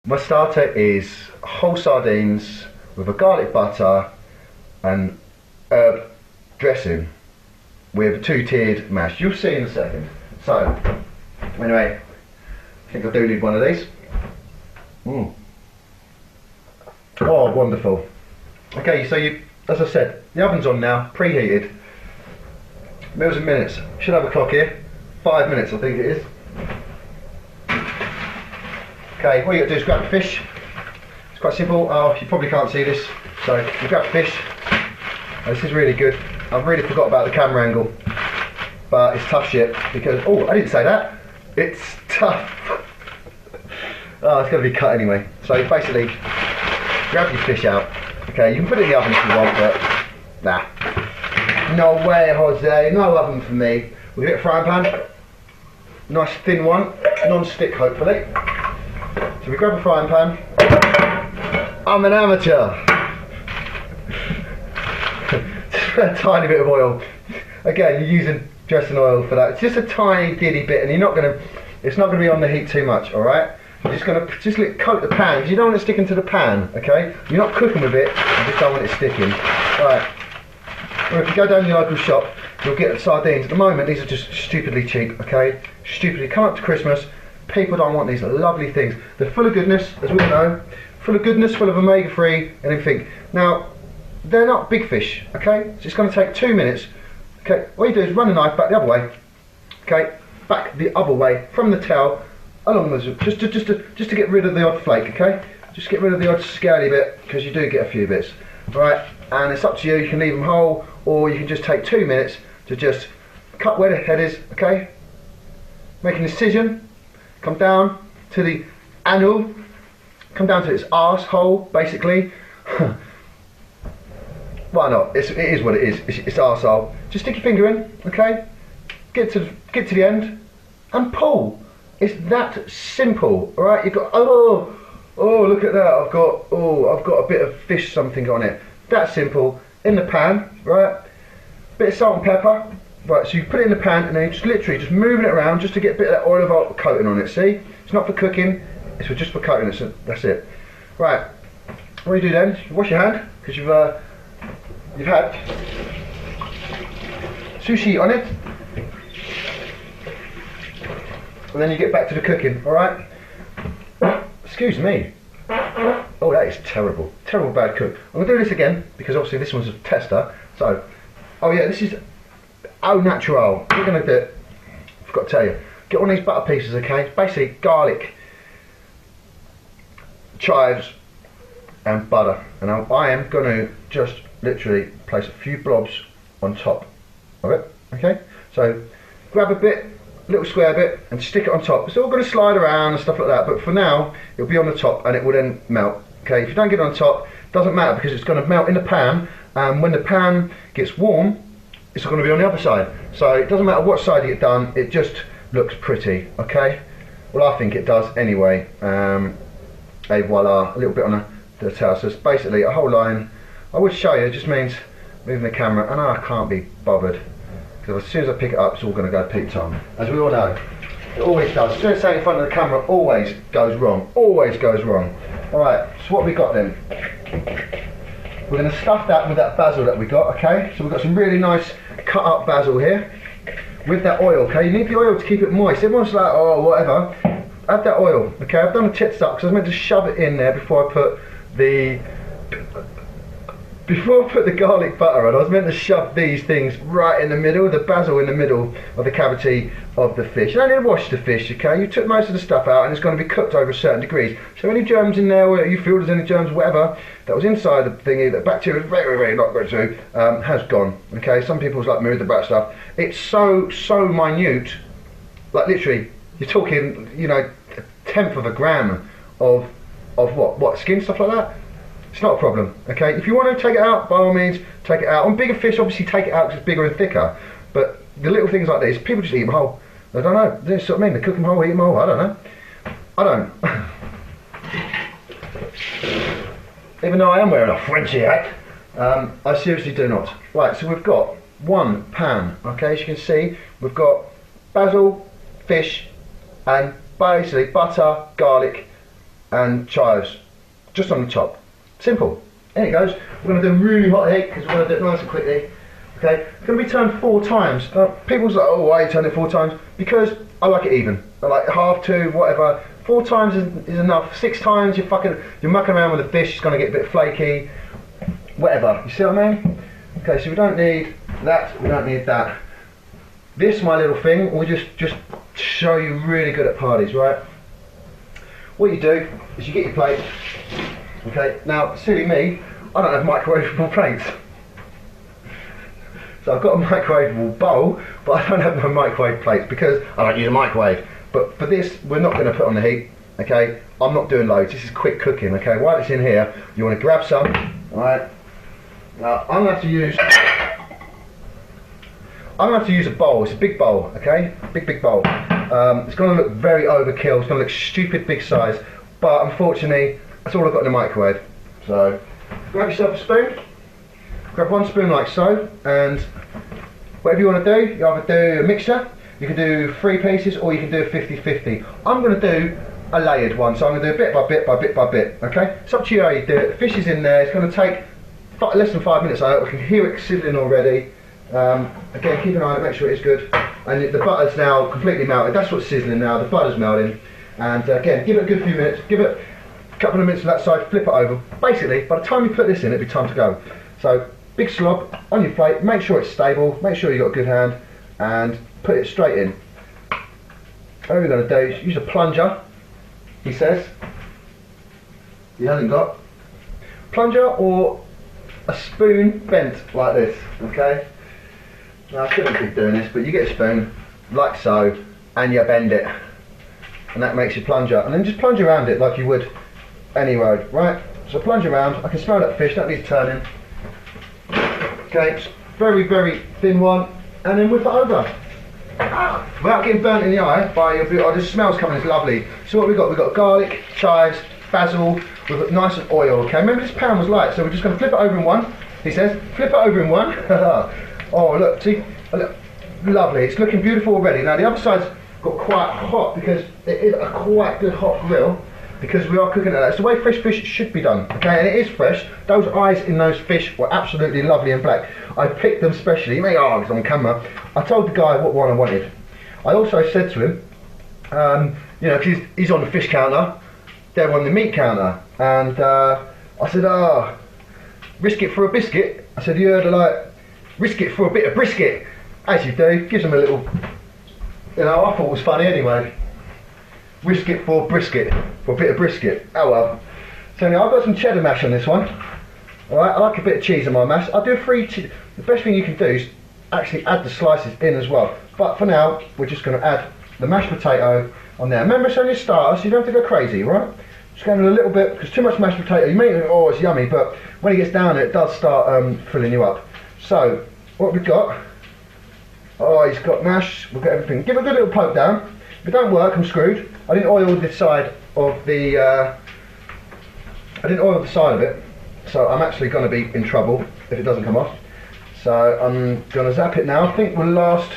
My starter is whole sardines with a garlic butter and herb dressing with a 2-tiered mash. You'll see in a second. So, anyway, I think I do need one of these. Oh, wonderful. Okay, so as I said, the oven's on now, preheated. Meals in minutes. Should have a clock here. 5 minutes, I think it is. Okay, what you got to do is grab the fish. It's quite simple. Oh, you probably can't see this. So you grab the fish. Oh, this is really good. I've really forgot about the camera angle, but it's tough shit because, oh, I didn't say that. It's tough. Oh, it's going to be cut anyway. So basically, grab your fish out. Okay, you can put it in the oven if you want, but nah. No way, Jose. No oven for me. We'll get a frying pan. Nice thin one, non-stick hopefully. So we grab a frying pan. I'm an amateur. Just a tiny bit of oil. Again, you're using dressing oil for that. It's just a tiny diddy bit, and it's not gonna be on the heat too much. All right. You're just gonna coat the pan because you don't want it sticking to the pan. Okay. You're not cooking with it. You just don't want it sticking. All right. Well, if you go down to your local shop, you'll get sardines. At the moment, these are just stupidly cheap. Okay. Stupidly. Come up to Christmas. People don't want these lovely things. They're full of goodness, as we all know. Full of goodness, full of omega-3 and everything. Now, they're not big fish, okay? So it's going to take 2 minutes. Okay, what you do is run the knife back the other way. Okay, back the other way from the tail, along the just to get rid of the odd flake, okay? Just get rid of the odd scaly bit because you do get a few bits. All right, and it's up to you. You can leave them whole, or you can just take 2 minutes to just cut where the head is, okay? Make an incision. Come down to the anal, come down to its arsehole, basically. Why not? It is what it is. It's arsehole. Just stick your finger in, okay? Get to the end and pull. It's that simple, all right? You've got oh look at that. I've got a bit of fish something on it. That simple. In the pan, right? Bit of salt and pepper. Right, so you put it in the pan and then you just literally just moving it around just to get a bit of that olive coating on it, see? It's not for cooking, it's just for coating it, so that's it. Right, what do you do then? You wash your hand, because you've had sushi on it. And then you get back to the cooking, alright? Excuse me. Oh, that is terrible. Terrible bad cook. I'm going to do this again, because obviously this one's a tester. So, oh yeah, this is au natural. What we're going to do, I forgot to tell you, get one of these butter pieces, okay? It's basically garlic, chives and butter. And I am going to just literally place a few blobs on top of it, okay? So grab a bit, little square bit, and stick it on top. It's all going to slide around and stuff like that, but for now it'll be on the top and it will then melt. Okay, if you don't get it on top, it doesn't matter because it's going to melt in the pan, and when the pan gets warm, it's going to be on the other side. So it doesn't matter what side you get done, it just looks pretty, okay? Well, I think it does anyway. Et voila, a little bit on the tail. So it's basically a whole line. I would show you, it just means moving the camera, and I can't be bothered. Because as soon as I pick it up, it's all going to go peep time. As we all know, it always does. As soon as something in front of the camera always goes wrong. Always goes wrong. Alright, so what have we got then? We're going to stuff that with that basil that we got, okay? So we've got some really nice cut up basil here with that oil, okay? You need the oil to keep it moist. Everyone's like, oh, whatever. Add that oil, okay? I've done a tit stuff because I was meant to shove it in there before I put the garlic butter on. I was meant to shove these things right in the middle, the basil in the middle of the cavity of the fish. You don't need to wash the fish, okay? You took most of the stuff out and it's going to be cooked over certain degrees. So any germs in there, where you feel there's any germs, whatever, that was inside the thingy, the bacteria is very, very not good to, has gone, okay? Some people's like me with the back stuff. It's so minute, like literally, you're talking, you know, a tenth of a gram of what, skin, stuff like that? It's not a problem, okay? If you want to take it out, by all means, take it out. On bigger fish, obviously take it out because it's bigger and thicker. But the little things like this, people just eat them whole. I don't know. That's what I mean. They cook them whole, eat them whole. I don't know. I don't. Even though I am wearing a Frenchy hat, I seriously do not. Right, so we've got one pan, okay? As you can see, we've got basil, fish, and basically butter, garlic, and chives just on the top. Simple. In it goes. We're going to do a really hot heat because we're going to do it nice and quickly. Okay, it's going to be turned 4 times. People's like, oh, why you turn it 4 times? Because I like it even. I like half, 2, whatever. 4 times is enough. 6 times you're mucking around with the fish. It's going to get a bit flaky. Whatever. You see what I mean? Okay, so we don't need that. We don't need that. This, my little thing, will just show you really good at parties, right? What you do is you get your plate. Okay, now, silly me, I don't have microwavable plates. So I've got a microwavable bowl, but I don't have no microwave plates because I don't use a microwave. But for this, we're not going to put on the heat, okay? I'm not doing loads, this is quick cooking, okay? While it's in here, you want to grab some, alright? Now, I'm going to have to use a bowl. It's a big bowl, okay? Big bowl. It's going to look very overkill. It's going to look stupid big size, but unfortunately, that's all I've got in the microwave. So, grab yourself a spoon. Grab 1 spoon like so, and whatever you want to do, you either do a mixture, you can do 3 pieces, or you can do a 50-50. I'm going to do a layered one, so I'm going to do bit by bit, okay? It's up to you how you do it. The fish is in there. It's going to take less than 5 minutes. I can hear it sizzling already. Again, keep an eye on it, make sure it's good. And the butter's now completely melted. That's what's sizzling now. The butter's melting. And again, give it a good few minutes. Give it a couple of minutes to that side. Flip it over. Basically, by the time you put this in, it'll be time to go. So, big slob on your plate. Make sure it's stable. Make sure you've got a good hand, and put it straight in. What we're going to do is use a plunger. He says he hasn't got plunger or a spoon bent like this. Okay. Now I shouldn't be doing this, but you get a spoon, like so, and you bend it. And that makes your plunger. And then just plunge around it like you would any road, right? So plunge around, I can smell that fish, that needs turning. Okay, it's very thin one, and then whip it over. Without getting burnt in the eye, oh, the smell's coming, it's lovely. So what we've got garlic, chives, basil, we've got nice and oil, okay? Remember this pan was light, so we're just going to flip it over in one. He says, flip it over in one. Oh look, see, look, lovely, it's looking beautiful already. Now the other side's got quite hot because it is a quite good hot grill because we are cooking it. That's the way fresh fish should be done, okay? And it is fresh. Those eyes in those fish were absolutely lovely and black. I picked them specially. You may ask on camera. I told the guy what one I wanted. I also said to him, you know, because he's on the fish counter, they're on the meat counter, and I said, risk it for a biscuit. I said, you heard of like, risk it for a bit of brisket, as you do. Gives them a little, you know, I thought it was funny anyway. Risk it for brisket, for a bit of brisket. Oh well. So anyway, I've got some cheddar mash on this one. Alright, I like a bit of cheese on my mash. I'll do 3 cheese. The best thing you can do is actually add the slices in as well. But for now, we're just going to add the mashed potato on there. Remember, it's only a starter, so you don't have to go crazy, right? Just going a little bit, because too much mashed potato, you may think, oh, it's yummy, but when it gets down there, it does start filling you up. So, what we've got, oh, he's got mash, we've got everything. Give it a good little poke down. If it don't work, I'm screwed. I didn't oil this side of the, it, so I'm actually going to be in trouble if it doesn't come off. So I'm going to zap it now. I think we'll last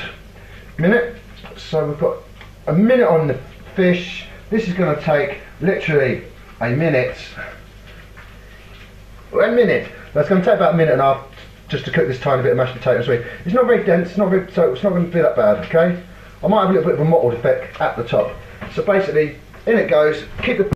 minute. So we've got a minute on the fish. This is going to take literally a minute. Well, a minute. That's going to take about a minute and a half just to cook this tiny bit of mashed potatoes. It's not very dense, so it's not going to be that bad, okay? I might have a little bit of a mottled effect at the top. So basically, in it goes. Keep the